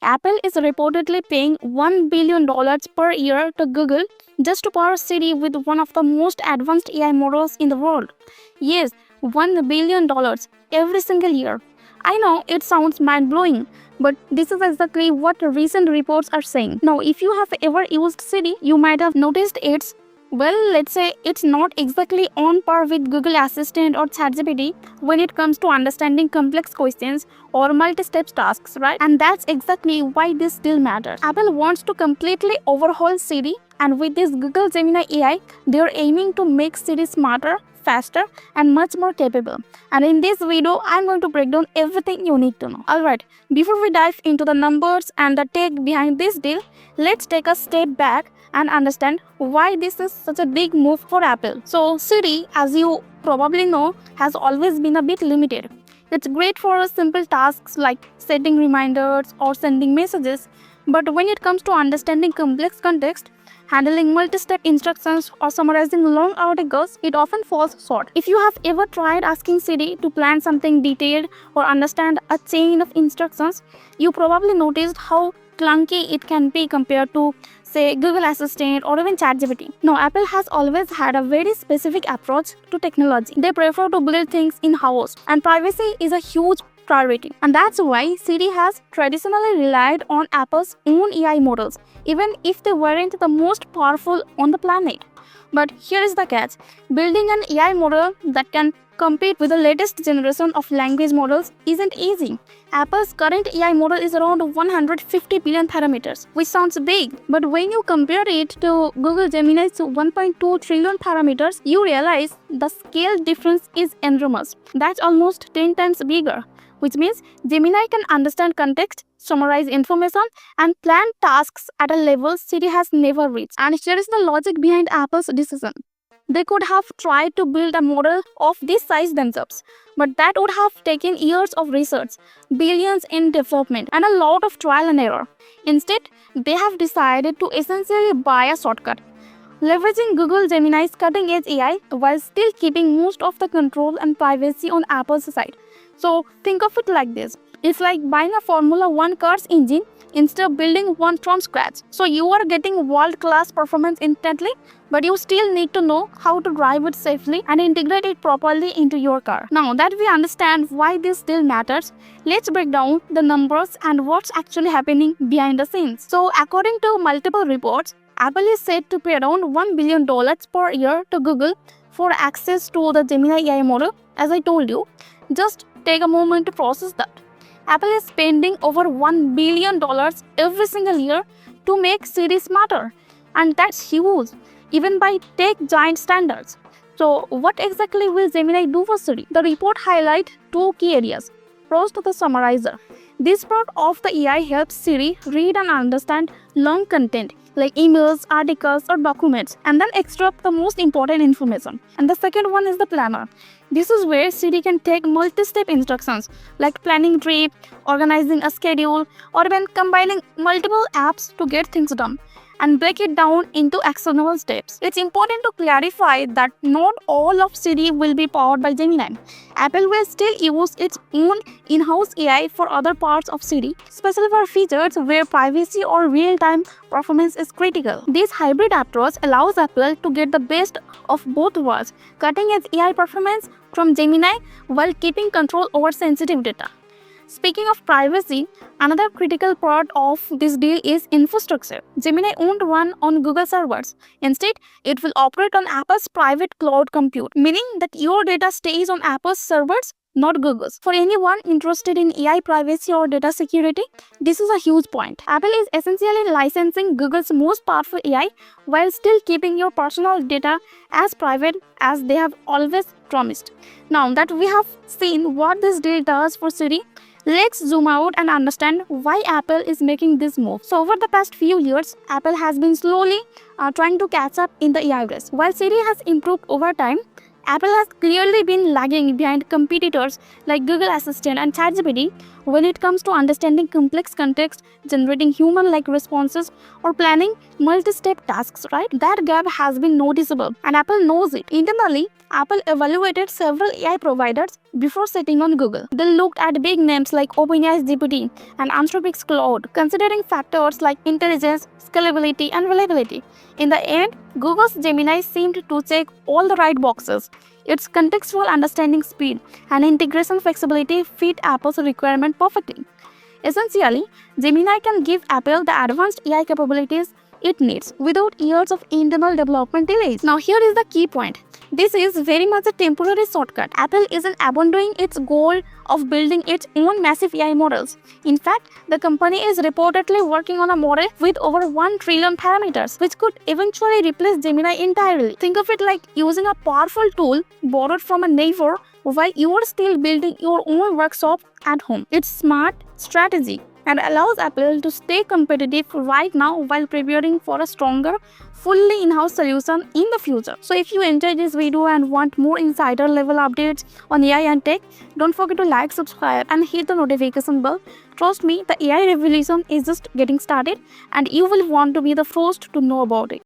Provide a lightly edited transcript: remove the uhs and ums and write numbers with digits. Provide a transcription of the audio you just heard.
Apple is reportedly paying $1 billion per year to Google just to power Siri with one of the most advanced AI models in the world. Yes, $1 billion every single year. I know it sounds mind-blowing, but this is exactly what recent reports are saying. Now, if you have ever used Siri, you might have noticed let's say it's not exactly on par with Google Assistant or ChatGPT when it comes to understanding complex questions or multi-step tasks, right? And that's exactly why this still matters. Apple wants to completely overhaul Siri, and with this Google Gemini AI, they're aiming to make Siri smarter, faster, and much more capable. And in this video, I'm going to break down everything you need to know. Alright, before we dive into the numbers and the tech behind this deal, let's take a step back and understand why this is such a big move for Apple. So Siri, as you probably know, has always been a bit limited. It's great for simple tasks like setting reminders or sending messages, but when it comes to understanding complex context, handling multi-step instructions or summarizing long articles, it often falls short. If you have ever tried asking Siri to plan something detailed or understand a chain of instructions, you probably noticed how clunky it can be compared to, say, Google Assistant or even ChatGPT. Now, Apple has always had a very specific approach to technology. They prefer to build things in-house, and privacy is a huge priority. And that's why Siri has traditionally relied on Apple's own AI models, even if they weren't the most powerful on the planet. But here is the catch. Building an AI model that can compete with the latest generation of language models isn't easy. Apple's current AI model is around 150 billion parameters, which sounds big, but when you compare it to Google Gemini's 1.2 trillion parameters, you realize the scale difference is enormous. That's almost 10 times bigger, which means Gemini can understand context, summarize information, and plan tasks at a level Siri has never reached. And here is the logic behind Apple's decision. They could have tried to build a model of this size themselves, but that would have taken years of research, billions in development, and a lot of trial and error. Instead, they have decided to essentially buy a shortcut, leveraging Google Gemini's cutting-edge AI while still keeping most of the control and privacy on Apple's side. So think of it like this. It's like buying a Formula 1 car's engine instead of building one from scratch. So you are getting world-class performance instantly, but you still need to know how to drive it safely and integrate it properly into your car. Now that we understand why this still matters, let's break down the numbers and what's actually happening behind the scenes. So according to multiple reports, Apple is said to pay around $1 billion per year to Google for access to the Gemini AI model. As I told you, just take a moment to process that. Apple is spending over $1 billion every single year to make Siri smarter. And that's huge, even by tech giant standards. So what exactly will Gemini do for Siri? The report highlights two key areas. First, the summarizer. This part of the AI helps Siri read and understand long content like emails, articles, or documents, and then extract the most important information. And the second one is the planner. This is where Siri can take multi-step instructions like planning a trip, organizing a schedule, or even combining multiple apps to get things done, and break it down into actionable steps. It's important to clarify that not all of Siri will be powered by Gemini. Apple will still use its own in-house AI for other parts of Siri, especially for features where privacy or real-time performance is critical. This hybrid approach allows Apple to get the best of both worlds, cutting-edge AI performance from Gemini while keeping control over sensitive data. Speaking of privacy, another critical part of this deal is infrastructure. Gemini won't run on Google servers. Instead, it will operate on Apple's private cloud compute, meaning that your data stays on Apple's servers, not Google's. For anyone interested in AI privacy or data security, this is a huge point. Apple is essentially licensing Google's most powerful AI while still keeping your personal data as private as they have always promised. Now that we have seen what this deal does for Siri, let's zoom out and understand why Apple is making this move. So over the past few years, Apple has been slowly trying to catch up in the AI race. While Siri has improved over time, Apple has clearly been lagging behind competitors like Google Assistant and ChatGPT when it comes to understanding complex context, generating human-like responses, or planning multi-step tasks, right? That gap has been noticeable, and Apple knows it. Internally, Apple evaluated several AI providers before setting on Google. They looked at big names like OpenAI's GPT and Anthropic's Claude, considering factors like intelligence, scalability, and reliability. In the end, Google's Gemini seemed to check all the right boxes. Its contextual understanding speed and integration flexibility fit Apple's requirement perfectly. Essentially, Gemini can give Apple the advanced AI capabilities it needs without years of internal development delays. Now, here is the key point. This is very much a temporary shortcut. Apple isn't abandoning its goal of building its own massive AI models. In fact, the company is reportedly working on a model with over 1 trillion parameters, which could eventually replace Gemini entirely. Think of it like using a powerful tool borrowed from a neighbor while you are still building your own workshop at home. It's smart strategy and allows Apple to stay competitive right now while preparing for a stronger, fully in-house solution in the future. So if you enjoyed this video and want more insider level updates on AI and tech, don't forget to like, subscribe and hit the notification bell. Trust me, the AI revolution is just getting started and you will want to be the first to know about it.